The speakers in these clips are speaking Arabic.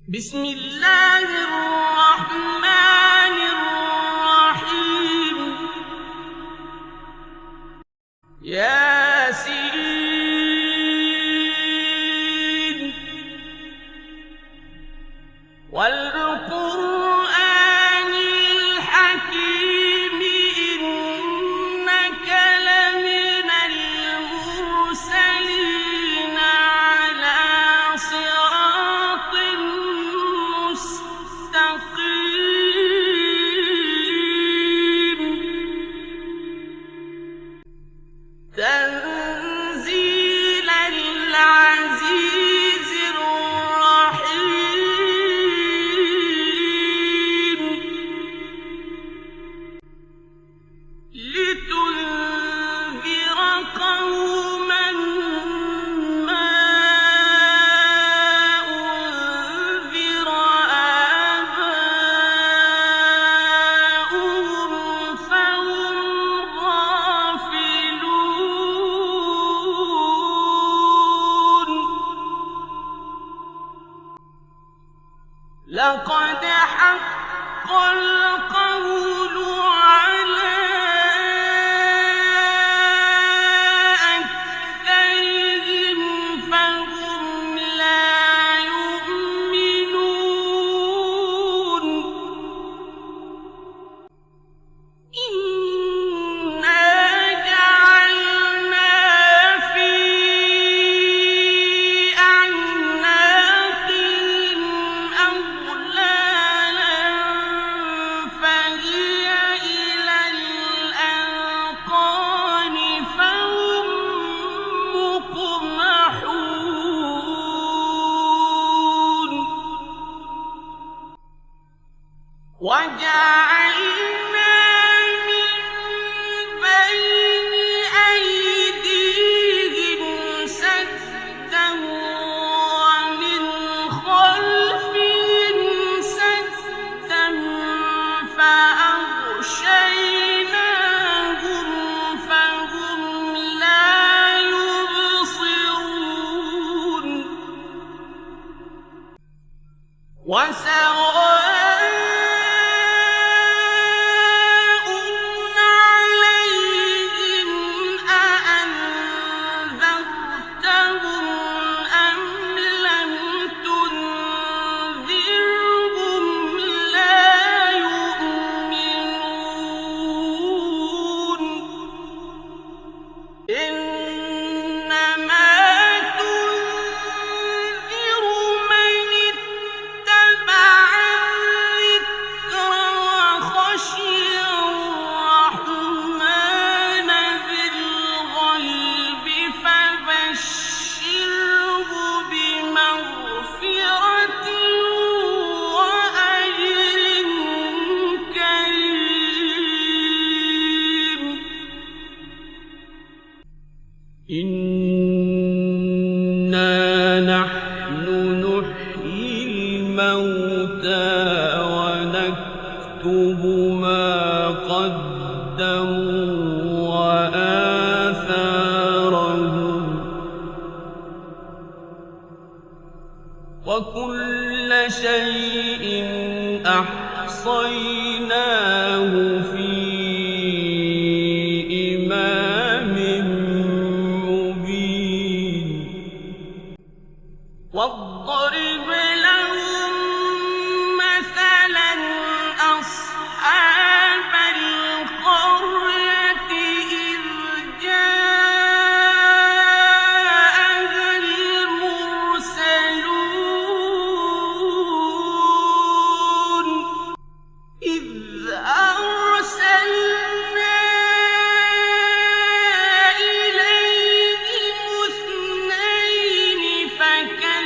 بسم الله الرحمن الرحيم ياسين والقرآن الحكيم إنك لمن المرسلين على صراط مستقيم تنزيل العزيز الرحيم لتنذر قوما ما أنذر آباؤهم فهم غافلون لقد حق القول على أكثرهم فهم لا يؤمنون إنا جعلنا في أعناقهم أغلالا فهي إلى الأذقان فهم مقمحون وجعلنا من بين أيديهم سدا ومن خلفهم سدا فأغشيناهم فهم لا يبصرون وسواء عليهم أأنذرتهم أم لم تنذرهم لا يؤمنون إنما تنذر من اتبع الذكر وخشي الرحمن بالغيب فبشره بمغفرة وأجر كريم إنا نحن نحيي الموتى ونكتب ما قدموا وآثارهم وكل شيء أحصيناه في إمام مبين واضرب لهم مثلا أصحاب القرية إذ جاءها المرسلون إذ أرسلنا إليهم اثنين فكذبوهما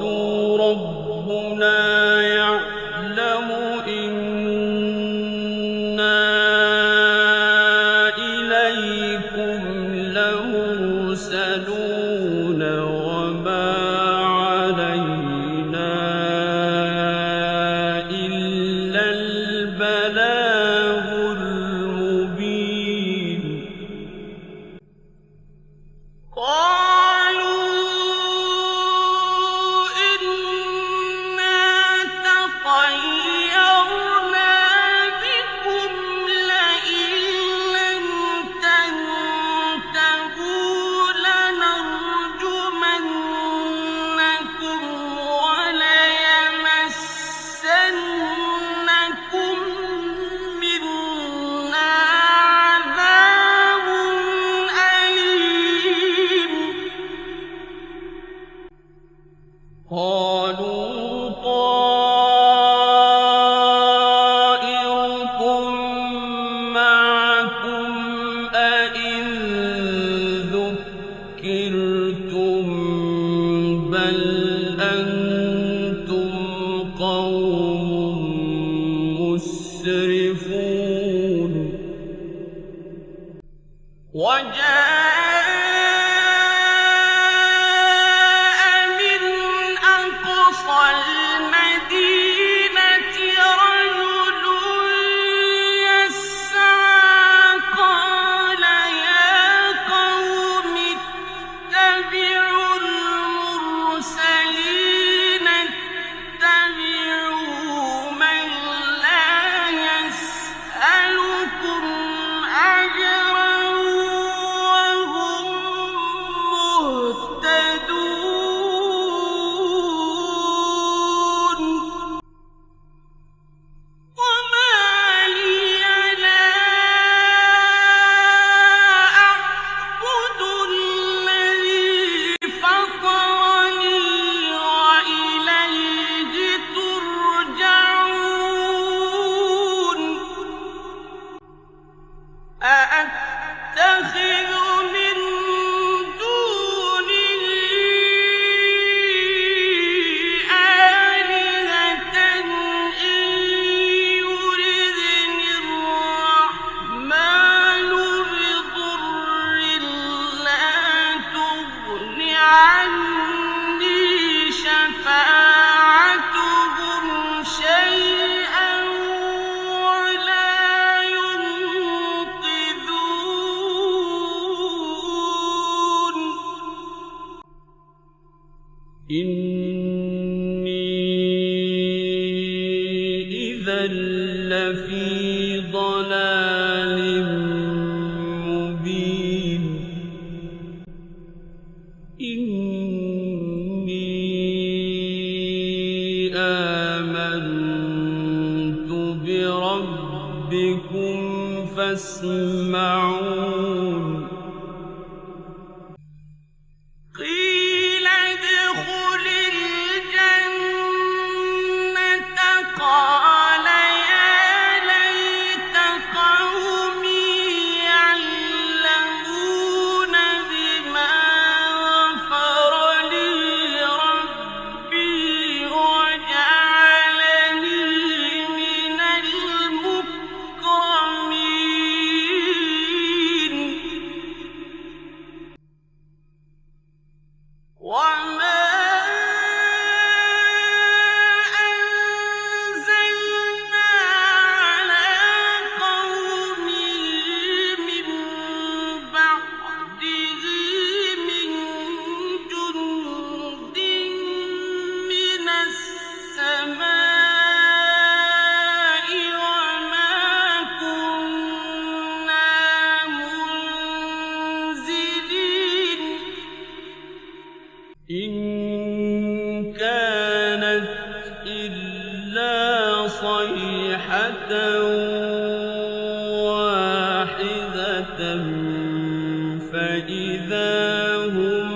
قالوا ربنا يعلم إنا إليكم لمرسلون وما علينا إلا البلاغ المبين قالوا طائركم معكم أئن ذكرتم بل أنتم قوم مسرفون إني إذا لفي ضلال مبين إني آمنت بربكم فاسمعون إن كانت إلا صيحة واحدة فإذا هم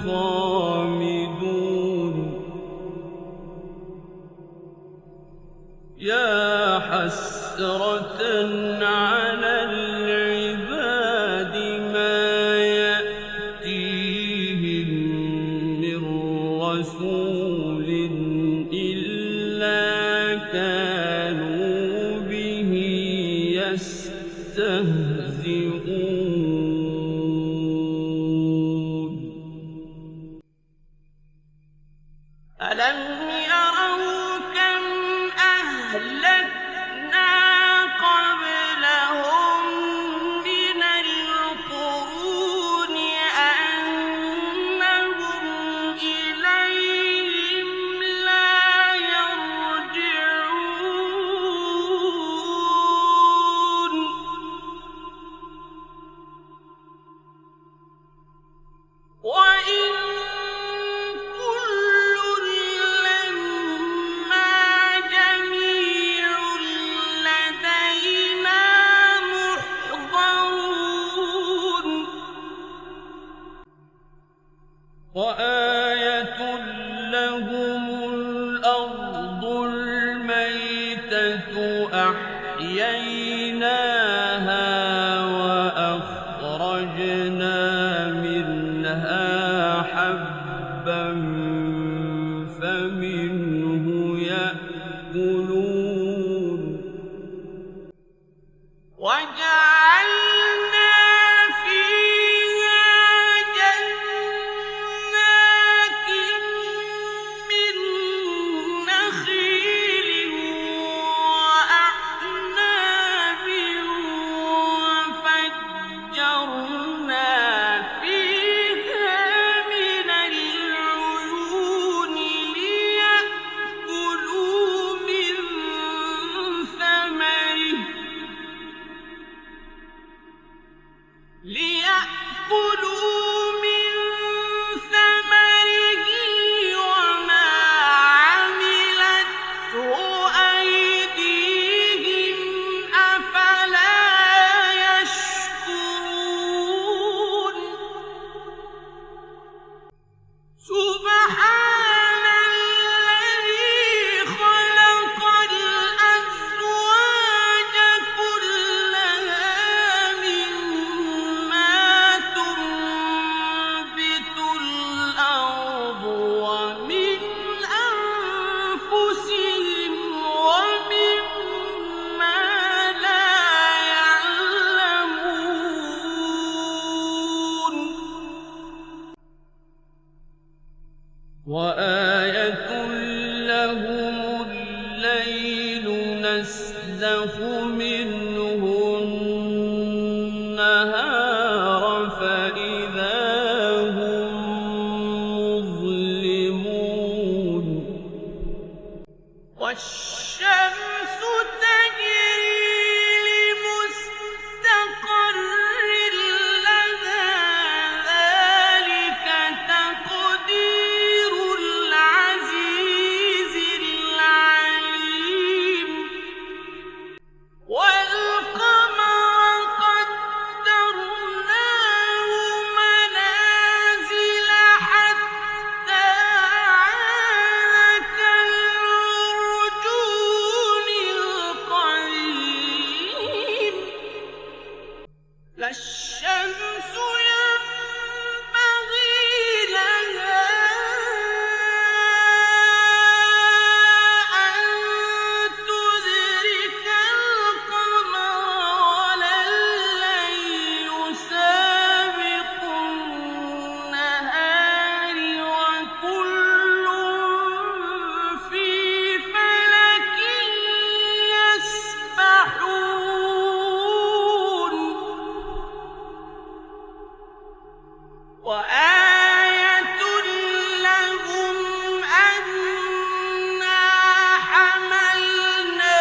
خامدون يا حسرة على العباد ما يأتيهم من رسول يروا كم أهلكنا قبلهم من القرون أنهم إليهم لا يرجعون وإن كل لما جميع لدينا محضرون وآية لهم الأرض الميتة أحييناها وأخرجنا منها حبا فمنه يأكلون وجعلنا فيها جنات من نخيل وأعناب وفجرنا فيها من العيون ليأكلوا من ثمره وما عملته أيديهم أفلا يشكرون سبحان الذي خلق الأزواج كلها مما تنبت الأرض ومن أنفسهم ومما لا يعلمون وآية لهم الليل نسلخ منه النهار فإذا هم مظلمون والشمس تجري لمستقر لها ذلك تقدير العزيز العليم والقمر قدرناه منازل حتى عاد كالعرجون القديم لا الشمس ينبغي لها أن تدرك القمر ولا الليل سابق النهار وكل في فلك يسبحون وآية لهم أنا حملنا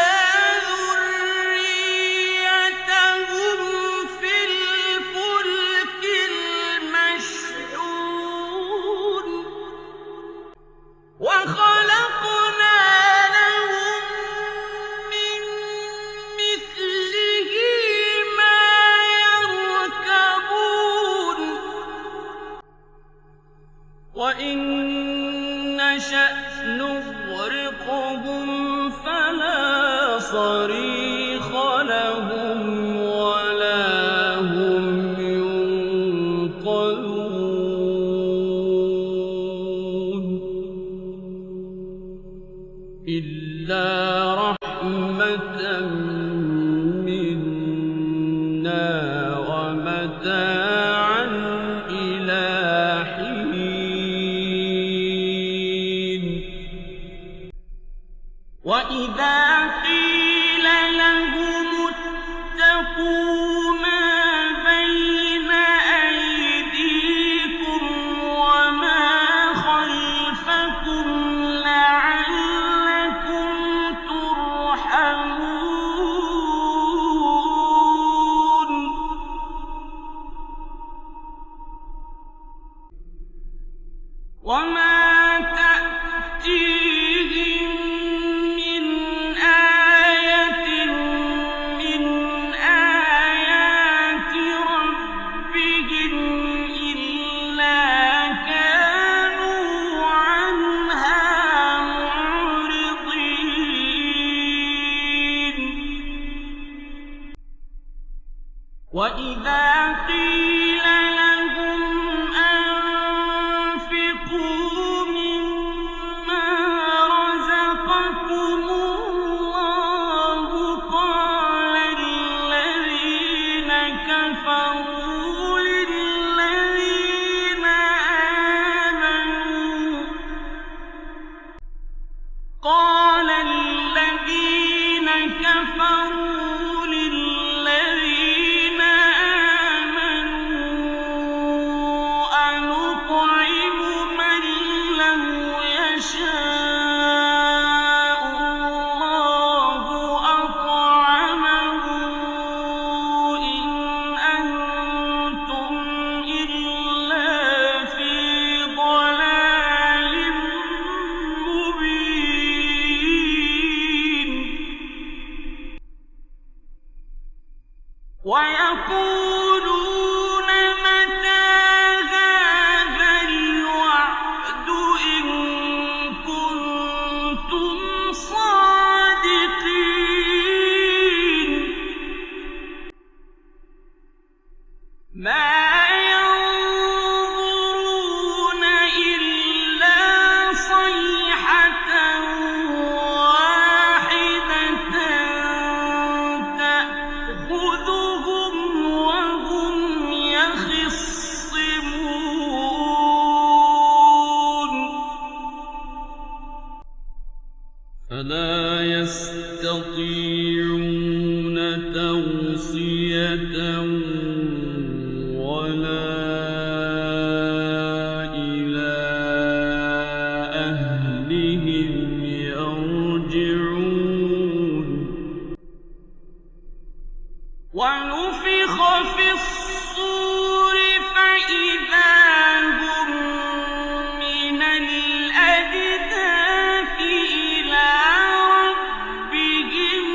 ذريتهم في الفلك المشحون وخلقنا لهم من مثله ما يركبون وإن نشأ نغرقهم فلا صريخ لهم ولا هم ينقذون إلا رحمة منا ومتاعا إلى حين وَإِذَا قِيلَ لَهُمُ اتَّقُوا مَا بَيْنَ أَيْدِيكُمْ وَمَا خَلْفَكُمْ لَعَلَّكُمْ تُرْحَمُونَ وَمَا تَأْتِيهِم مِّنْ آيَةٍ مِّنْ آيَاتِ رَبِّهِمْ إِلَّا كَانُوا عَنْهَا مُعْرِضِينَ وَإِذَا قِيلَ لَهُمْ أَنفِقُوا مِمَّا رَزَقَكُمُ اللَّهُ قَالَ الَّذِينَ كَفَرُوا لِلَّذِينَ آمَنُوا أَنُطْعِمُ مَن لَّوْ يَشَاءُ اللَّهُ أَطْعَمَهُ إِنْ أَنتُمْ إِلَّا فِي ضَلَالٍ مُّبِينٍ وَيَقُولُونَ مَتَىٰ هَٰذَا الْوَعْدُ إِن كُنتُمْ صَادِقِينَ مَا يَنظُرُونَ إِلَّا صَيْحَةً وَاحِدَةً تَأْخُذُهُمْ وَهُمْ يَخِصِّمُونَ فَلَا يَسْتَطِيعُونَ تَوْصِيَةً وَلَا إِلَىٰ أَهْلِهِمْ يَرْجِعُونَ وَنُفِخَ فِي الصُّورِ فَإِذَا هُم مِّنَ الْأَجْدَاثِ إِلَىٰ رَبِّهِمْ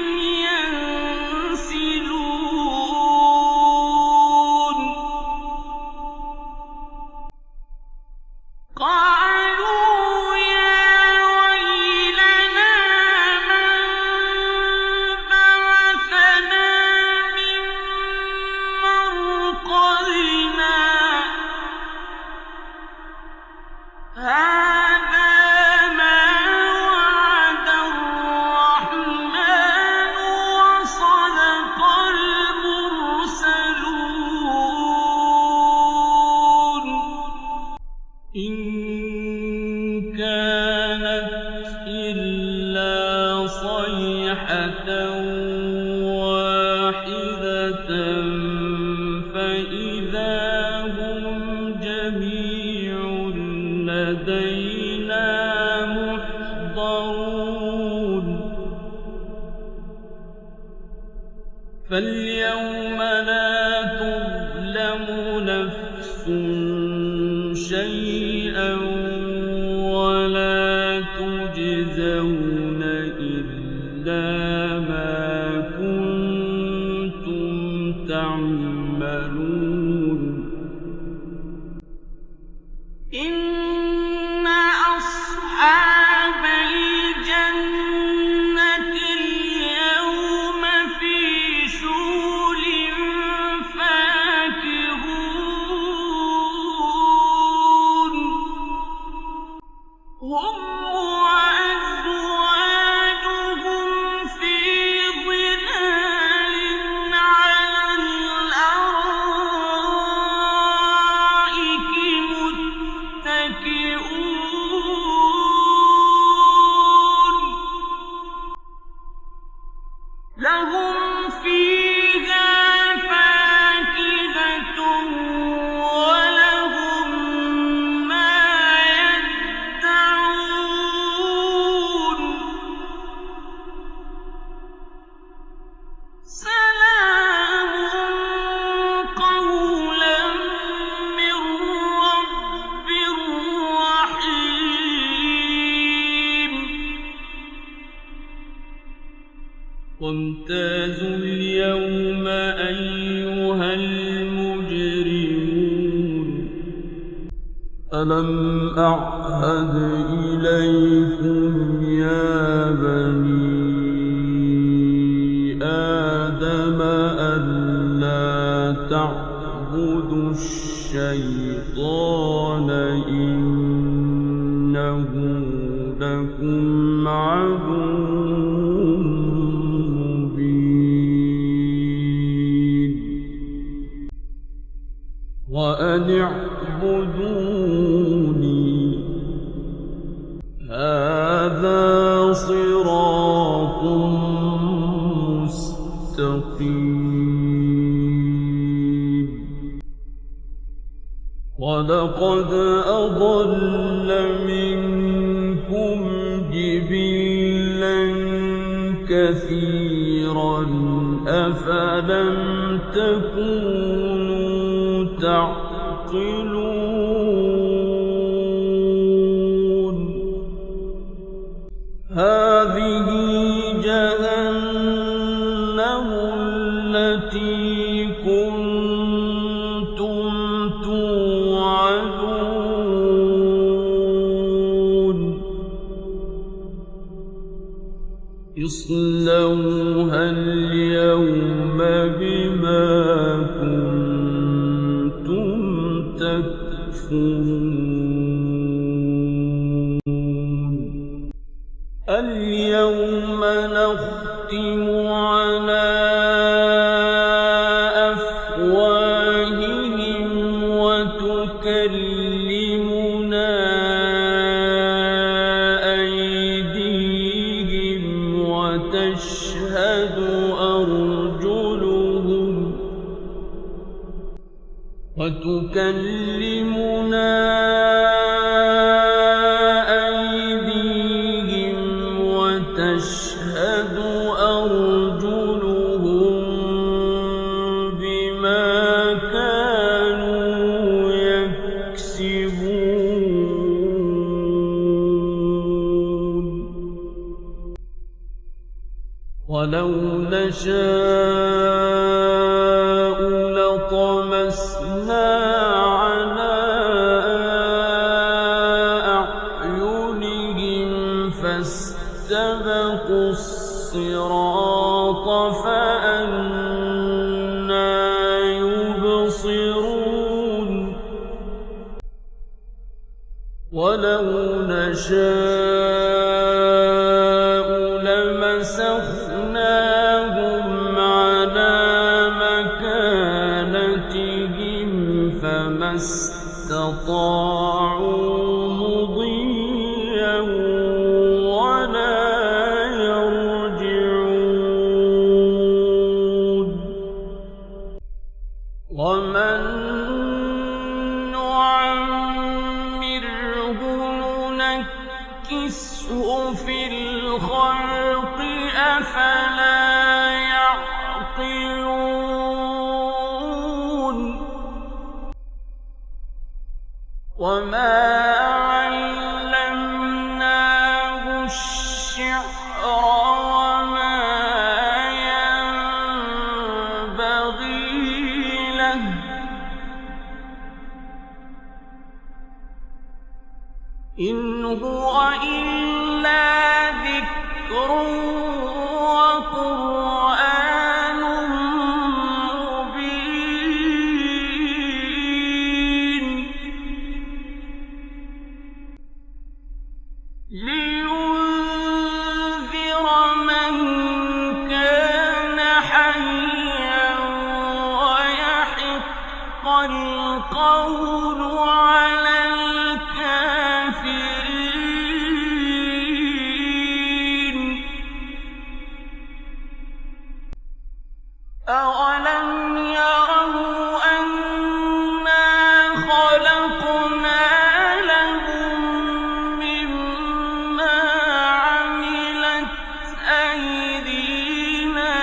يَنسِلُونَ قَالُوا يَا وَيْلَنَا مَن بَعَثَنَا مِن مَّرْقَدِنَا هَٰذَا مَا وَعَدَ الرَّحْمَٰنُ وَصَدَقَ الْمُرْسَلُونَ إِن كَانَتْ إِلَّا صَيْحَةً وَاحِدَةً فَإِذَا هُمْ جَمِيعٌ لَّدَيْنَا مُحْضَرُونَ فَالْيَوْمَ لَا تُظْلَمُ نَفْسٌ شَيْئًا وَلَا تُجْزَوْنَ إِلَّا مَا كُنتُمْ تَعْمَلُونَ إِنَّ أَصْحَابَ الْجَنَّةِ الْيَوْمَ فِي شُغُلٍ فَاكِهُونَ هُمْ وَأَزْوَاجُهُمْ وامتازوا اليوم أيها المجرمون ألم أعهد إليكم يا بني آدم ألا تعبدوا الشيطان إنه لكم عدو مبين وأن اعبدوني هذا صراط مستقيم ولقد أضل منكم جبلا كثيرا أفلم تكونوا تعقلون هذه جهنم التي كنتم توعدون اصلوها اليوم بما كنتم تكفرون اليوم نختم على أفواههم وتكلمنا أيديهم وتشهد أرجلهم بما كانوا يكسبون ولو نشاء لطمسنا على أعينهم فاستبقوا الصراط فأنى يبصرون ولو نشاء لمسخناهم على مكانتهم فما استطاعوا مضيا ولا يرجعون ومن نعمره ننكسه في الخلق أفلا يعقلون وما علمناه الشعر وما ينبغي له إن هو إلا ذكر وقرآن مبين لينذر من كان حيا ويحق القول على الكافرين أولم يروا أنا خلقنا لهم مما عملت أيدينا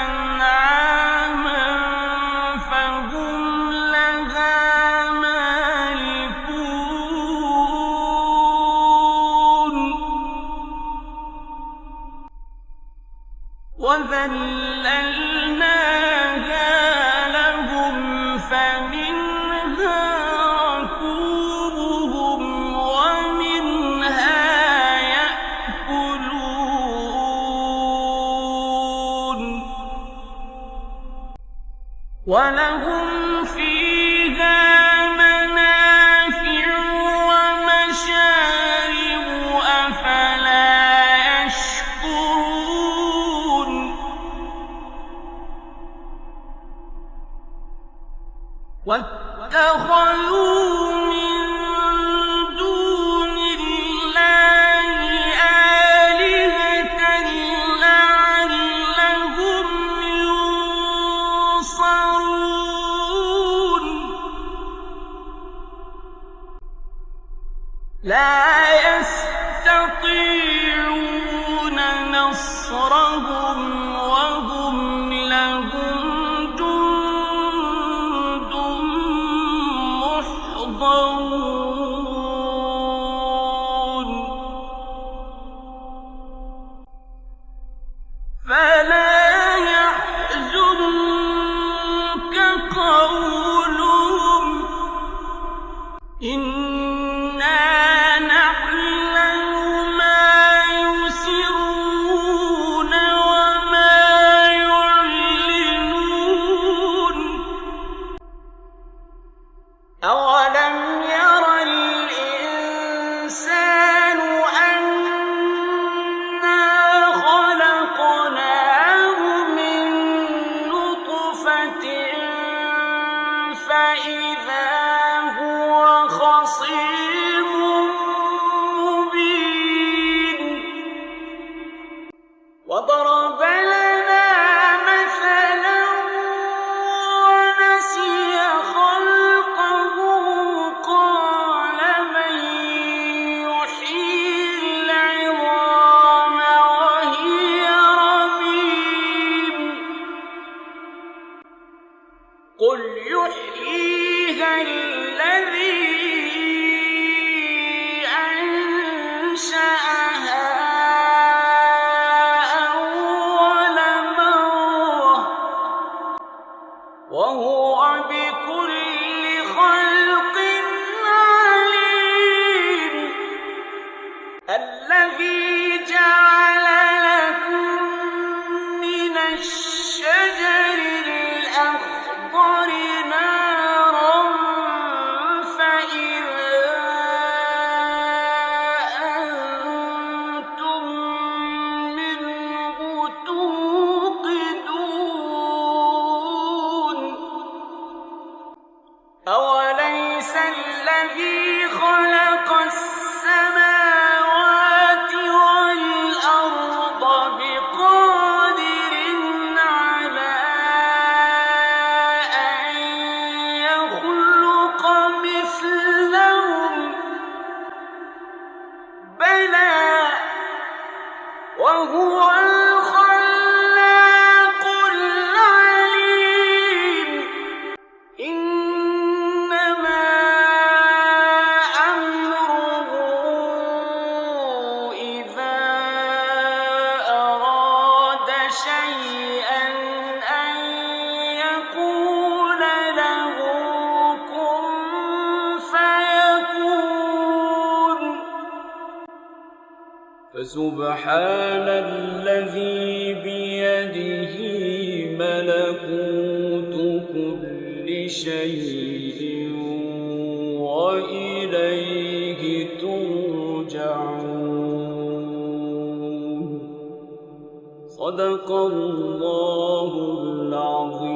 أنعاما فهم لها وَذَلَّلْنَاهَا لَهُمْ فَمِنْهَا رَكُوبُهُمْ وَمِنْهَا يَأْكُلُونَ وَلَهُمْ فِيهَا مَنَافِعُ وَمَشَارِبُ أَفَلَا يَشْكُرُونَ وَاتَّخَذُوا مِن دُونِ اللَّهِ آلِهَةً لَّعَلَّهُمْ يُنصَرُونَ لَا يَسْتَطِيعُونَ نَصْرَهُمْ وَهُمْ لَهُمْ جُندٌ مُّحْضَرُونَ فَلَا يَحْزُنكَ قَوْلُهُمْ إِنَّا نَعْلَمُ مَا يُسِرُّونَ وَمَا يُعْلِنُونَ أَوَلَمْ يَرَ الْإِنسَانُ أَنَّا خَلَقْنَاهُ مِن نُّطْفَةٍ فَإِذَا هُوَ خَصِيمٌ مُّبِينٌ وَضَرَبَ لَنَا مَثَلًا وَنَسِيَ خَلْقَهُ قَالَ مَن يُحْيِي الْعِظَامَ وَهِيَ رَمِيمٌ قُلْ يُحْيِيهَا الَّذِي أَنشَأَهَا أَوَّلَ مَرَّةٍ وَهُوَ بِكُلِّ خَلْقٍ عَلِيمٌ الَّذِي جَعَلَ لَكُم مِّنَ الشَّجَرِ الْأَخْضَرِ نَارًا فَإِذَا أَنتُم مِّنْهُ تُوقِدُونَ أَوَلَيْسَ الَّذِي خَلَقَ السَّمَاوَاتِ وَالْأَرْضَ بِقَادِرٍ عَلَىٰ أَن يَخْلُقَ مِثْلَهُم ۚ بَلَىٰ وَهُوَ الْخَلَّاقُ الْعَلِيمُ إِنَّمَا أَمْرُهُ إِذَا أَرَادَ شَيْئًا أَن يَقُولَ لَهُ كُن فَيَكُونُ فَسُبْحَانَ الَّذِي بِيَدِهِ مَلَكُوتُ كُلِّ شَيْءٍ وَإِلَيْهِ تُرْجَعُونَ صدق الله العظيم.